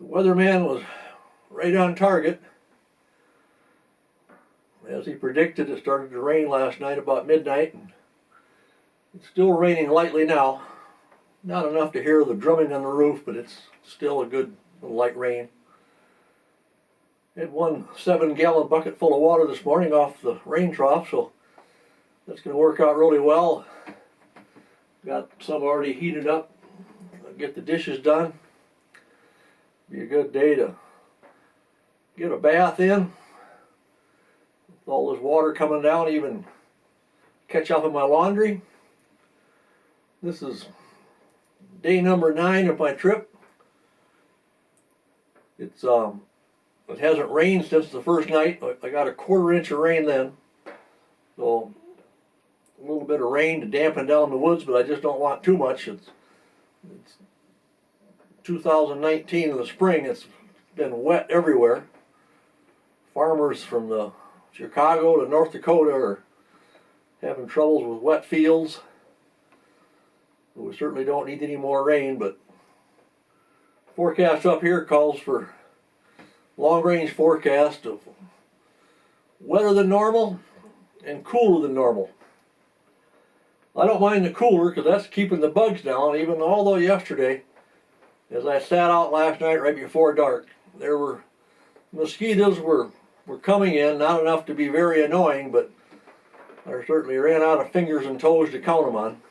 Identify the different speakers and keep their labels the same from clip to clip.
Speaker 1: The weatherman was right on target. As he predicted, it started to rain last night about midnight, and it's still raining lightly now. Not enough to hear the drumming on the roof, but it's still a good light rain. Had one 7-gallon bucket full of water this morning off the rain trough, so that's going to work out really well. Got some already heated up. I'll get the dishes done. Be a good day to get a bath in. With all this water coming down, even catch up on my laundry. This is day number 9 of my trip. It hasn't rained since the first night. I got a 1/4 inch of rain then. So a little bit of rain to dampen down the woods, but I just don't want too much. It's 2019 in the spring. It's been wet everywhere. Farmers from the Chicago to North Dakota are having troubles with wet fields. We certainly don't need any more rain, but forecast up here calls for long-range forecast of wetter than normal and cooler than normal. I don't mind the cooler because that's keeping the bugs down, even although yesterday, as I sat out last night right before dark, there were mosquitoes were coming in, not enough to be very annoying, but I certainly ran out of fingers and toes to count them on.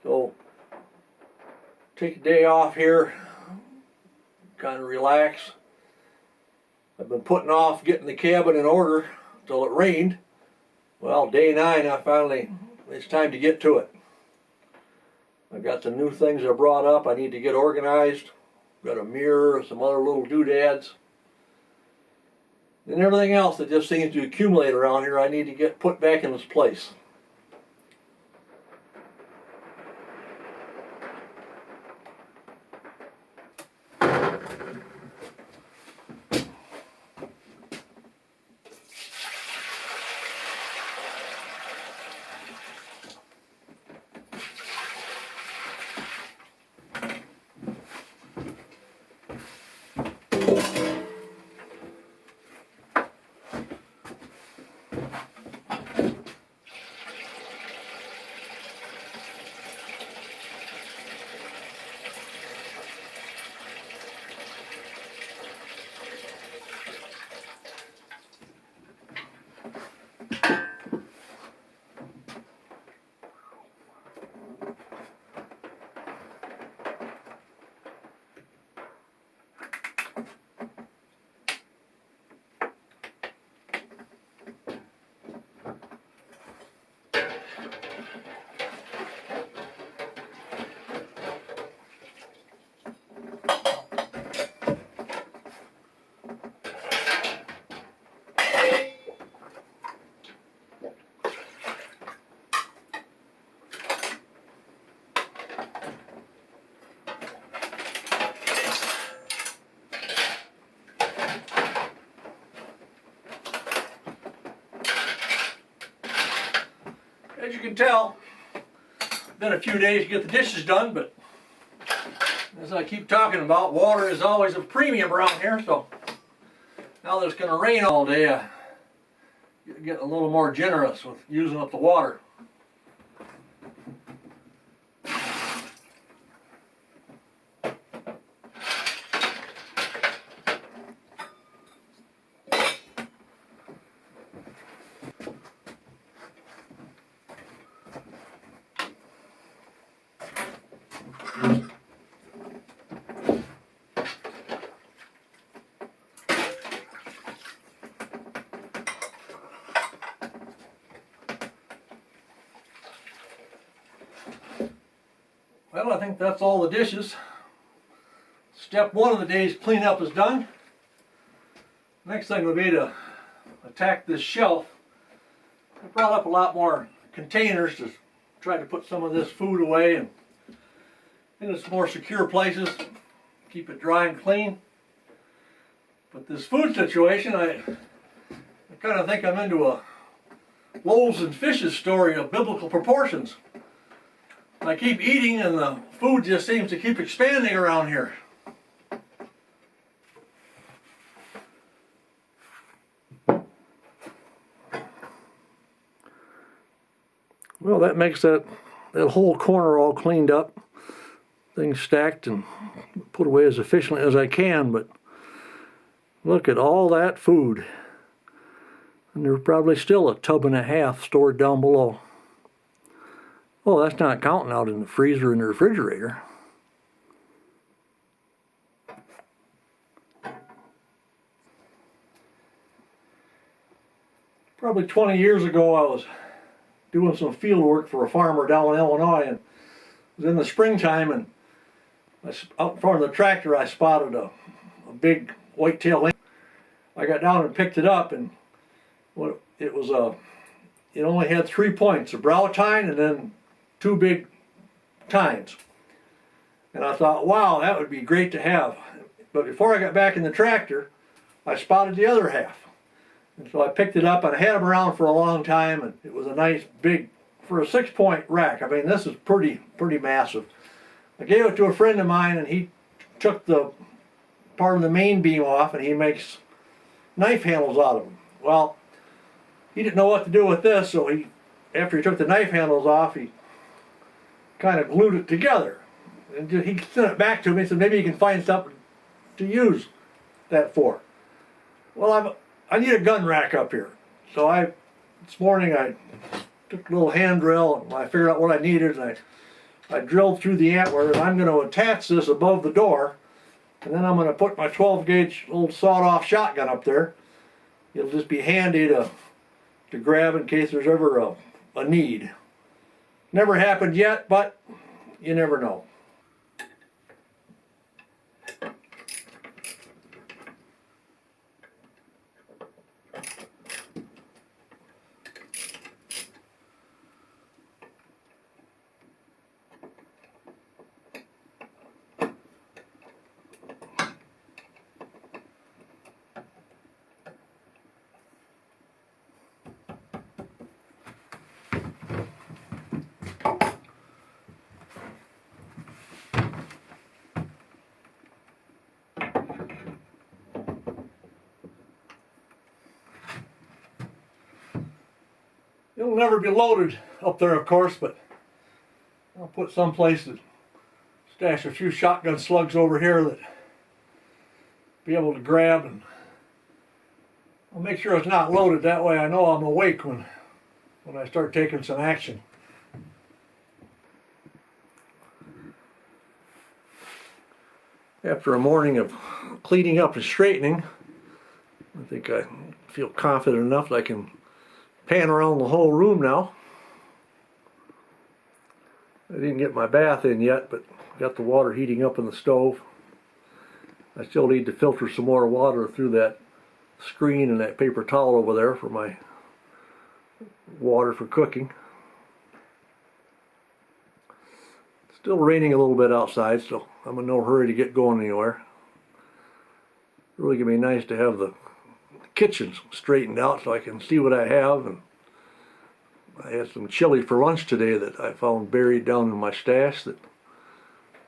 Speaker 1: So, take a day off here, kind of relax. I've been putting off getting the cabin in order until it rained. Well, day 9, it's time to get to it. I've got some new things I brought up. I need to get organized. Got a mirror, some other little doodads. And everything else that just seems to accumulate around here, I need to get put back in its place. As you can tell, been a few days to get the dishes done, but as I keep talking about, water is always a premium around here, so now that it's going to rain all day, I'm getting a little more generous with using up the water. Well, I think that's all the dishes. Step 1 of the day's cleanup is done. Next thing will be to attack this shelf. I brought up a lot more containers to try to put some of this food away and in its more secure places, keep it dry and clean. But this food situation, I kind of think I'm into a loaves and fishes story of biblical proportions. I keep eating and the food just seems to keep expanding around here. Well, that makes that whole corner all cleaned up, things stacked and put away as efficiently as I can, but look at all that food. And there's probably still a tub and a half stored down below. Well, that's not counting out in the freezer and the refrigerator. Probably 20 years ago, I was doing some field work for a farmer down in Illinois, and it was in the springtime, and out in front of the tractor I spotted a big whitetail. I got down and picked it up, and it was it only had 3 points, a brow tine and then 2 big tines. And I thought, wow, that would be great to have. But before I got back in the tractor, I spotted the other half. And so I picked it up, and I had them around for a long time, and it was a nice big, for a 6-point rack. I mean, this is pretty massive. I gave it to a friend of mine, and he took the part of the main beam off, and he makes knife handles out of them. Well, he didn't know what to do with this, so after he took the knife handles off, he kind of glued it together. And he sent it back to me and said, maybe you can find something to use that for. Well, I need a gun rack up here. So this morning I took a little hand drill, and I figured out what I needed, and I drilled through the antler, and I'm going to attach this above the door, and then I'm going to put my 12-gauge old sawed-off shotgun up there. It'll just be handy to grab in case there's ever a need. Never happened yet, but you never know. It'll never be loaded up there, of course, but I'll put someplace to stash a few shotgun slugs over here that be able to grab, and I'll make sure it's not loaded. That way I know I'm awake when I start taking some action. After a morning of cleaning up and straightening, I think I feel confident enough that I can pan around the whole room now. I didn't get my bath in yet, but got the water heating up in the stove. I still need to filter some more water through that screen and that paper towel over there for my water for cooking. It's still raining a little bit outside, so I'm in no hurry to get going anywhere. It's really gonna be nice to have the kitchen straightened out so I can see what I have. And I had some chili for lunch today that I found buried down in my stash that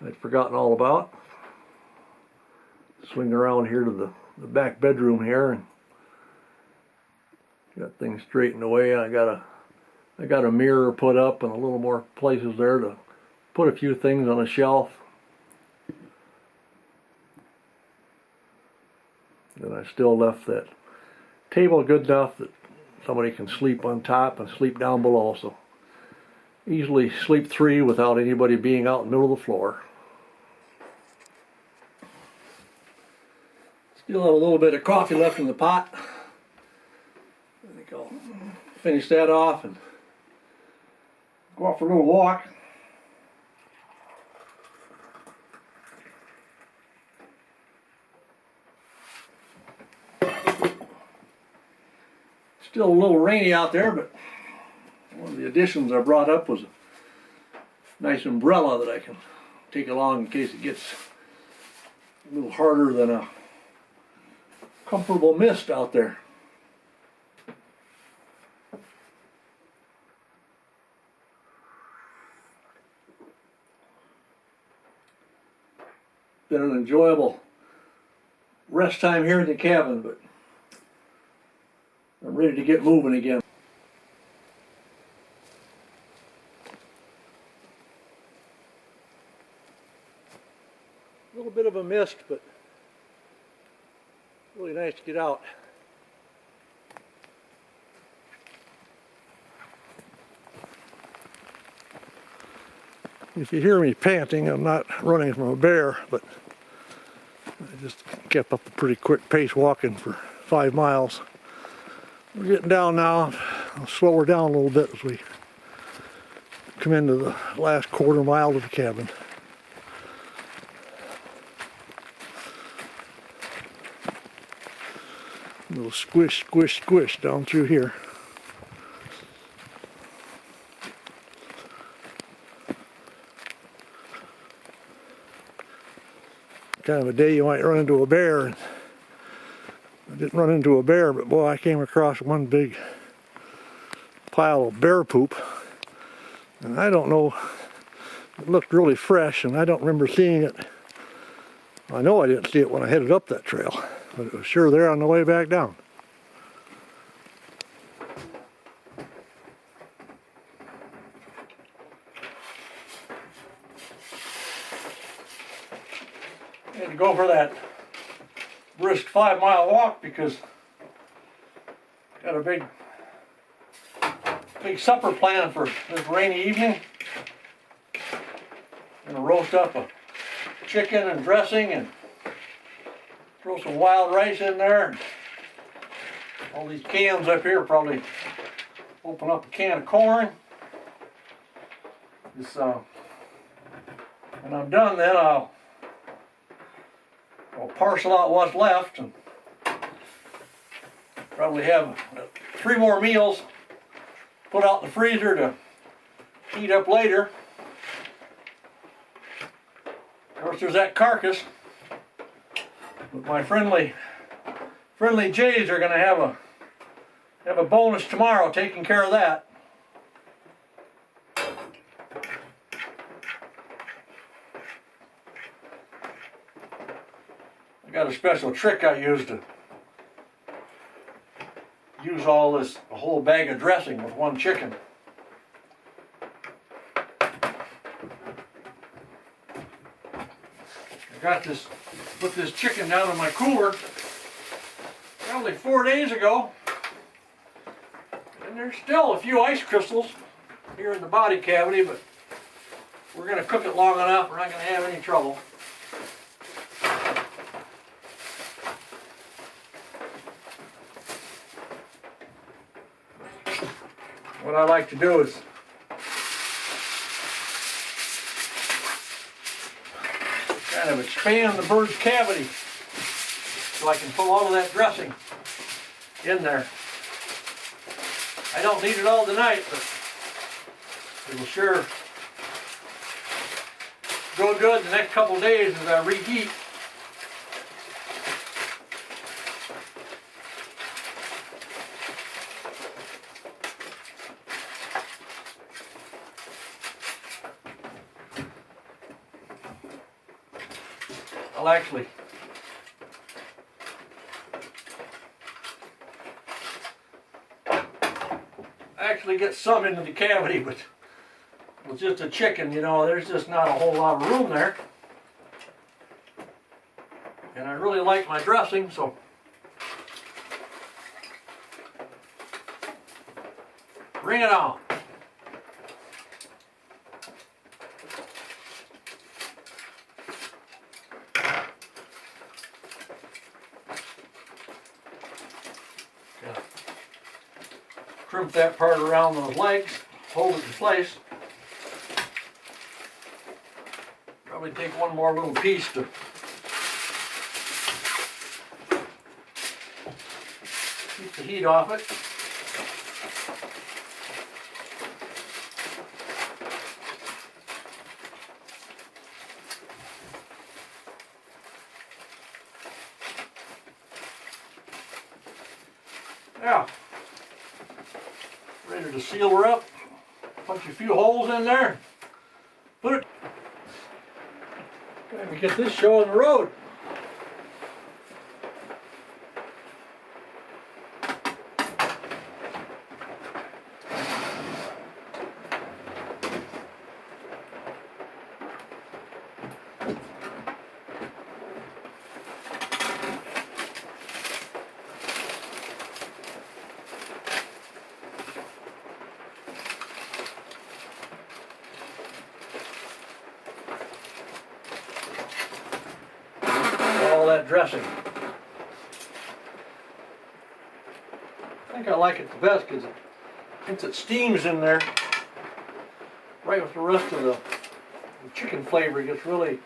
Speaker 1: I'd forgotten all about. Swing around here to the back bedroom here and got things straightened away. I got a mirror put up and a little more places there to put a few things on a shelf. And I still left that table good enough that somebody can sleep on top and sleep down below, so easily sleep 3 without anybody being out in the middle of the floor. Still have a little bit of coffee left in the pot. I think I'll finish that off and go out for a little walk. Still a little rainy out there, but one of the additions I brought up was a nice umbrella that I can take along in case it gets a little harder than a comfortable mist out there. Been an enjoyable rest time here in the cabin, but I'm ready to get moving again. A little bit of a mist, but really nice to get out. If you hear me panting, I'm not running from a bear, but I just kept up a pretty quick pace walking for 5 miles. We're getting down now. I'll slow her down a little bit as we come into the last quarter mile of the cabin. A little squish, squish, squish down through here. Kind of a day you might run into a bear. I didn't run into a bear, but boy, I came across one big pile of bear poop. And I don't know, it looked really fresh, and I don't remember seeing it. I know I didn't see it when I headed up that trail, but it was sure there on the way back down. I had to go for that brisk 5-mile walk because I got a big supper planned for this rainy evening. I'm gonna roast up a chicken and dressing and throw some wild rice in there. All these cans up here, probably open up a can of corn. This, when I'm done, then I'll parcel out what's left and probably have 3 more meals put out in the freezer to heat up later. Of course, there's that carcass, but my friendly jays are going to have a bonus tomorrow taking care of that. I got a special trick I use to use a whole bag of dressing with one chicken. Put this chicken down in my cooler probably 4 days ago, and there's still a few ice crystals here in the body cavity, but we're going to cook it long enough, we're not going to have any trouble. What I like to do is kind of expand the bird's cavity so I can put all of that dressing in there. I don't need it all tonight, but it'll sure go good the next couple days as I reheat. I'll actually get some into the cavity, but with just a chicken, you know, there's just not a whole lot of room there. And I really like my dressing, so bring it on. Crimp that part around those legs, hold it in place. Probably take one more little piece to keep the heat off it. Now, ready to seal her up. Punch a few holes in there. Put it. Time to get this show on the road. that dressing. I think I like it the best because since it steams in there, right with the rest of the chicken flavor, it gets really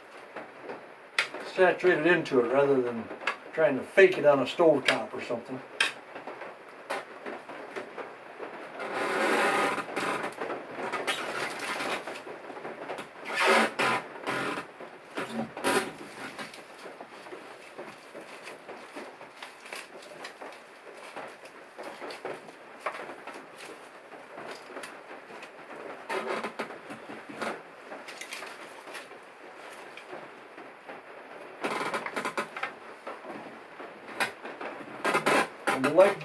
Speaker 1: saturated into it rather than trying to fake it on a stovetop or something. When the leg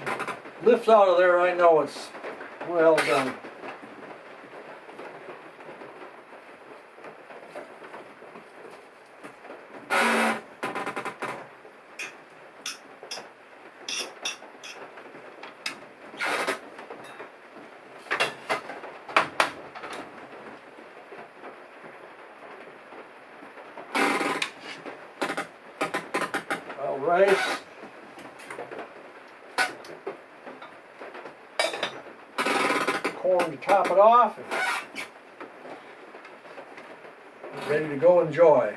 Speaker 1: lifts out of there, I know it's well done. Well, rice. Corn to top it off, and ready to go enjoy.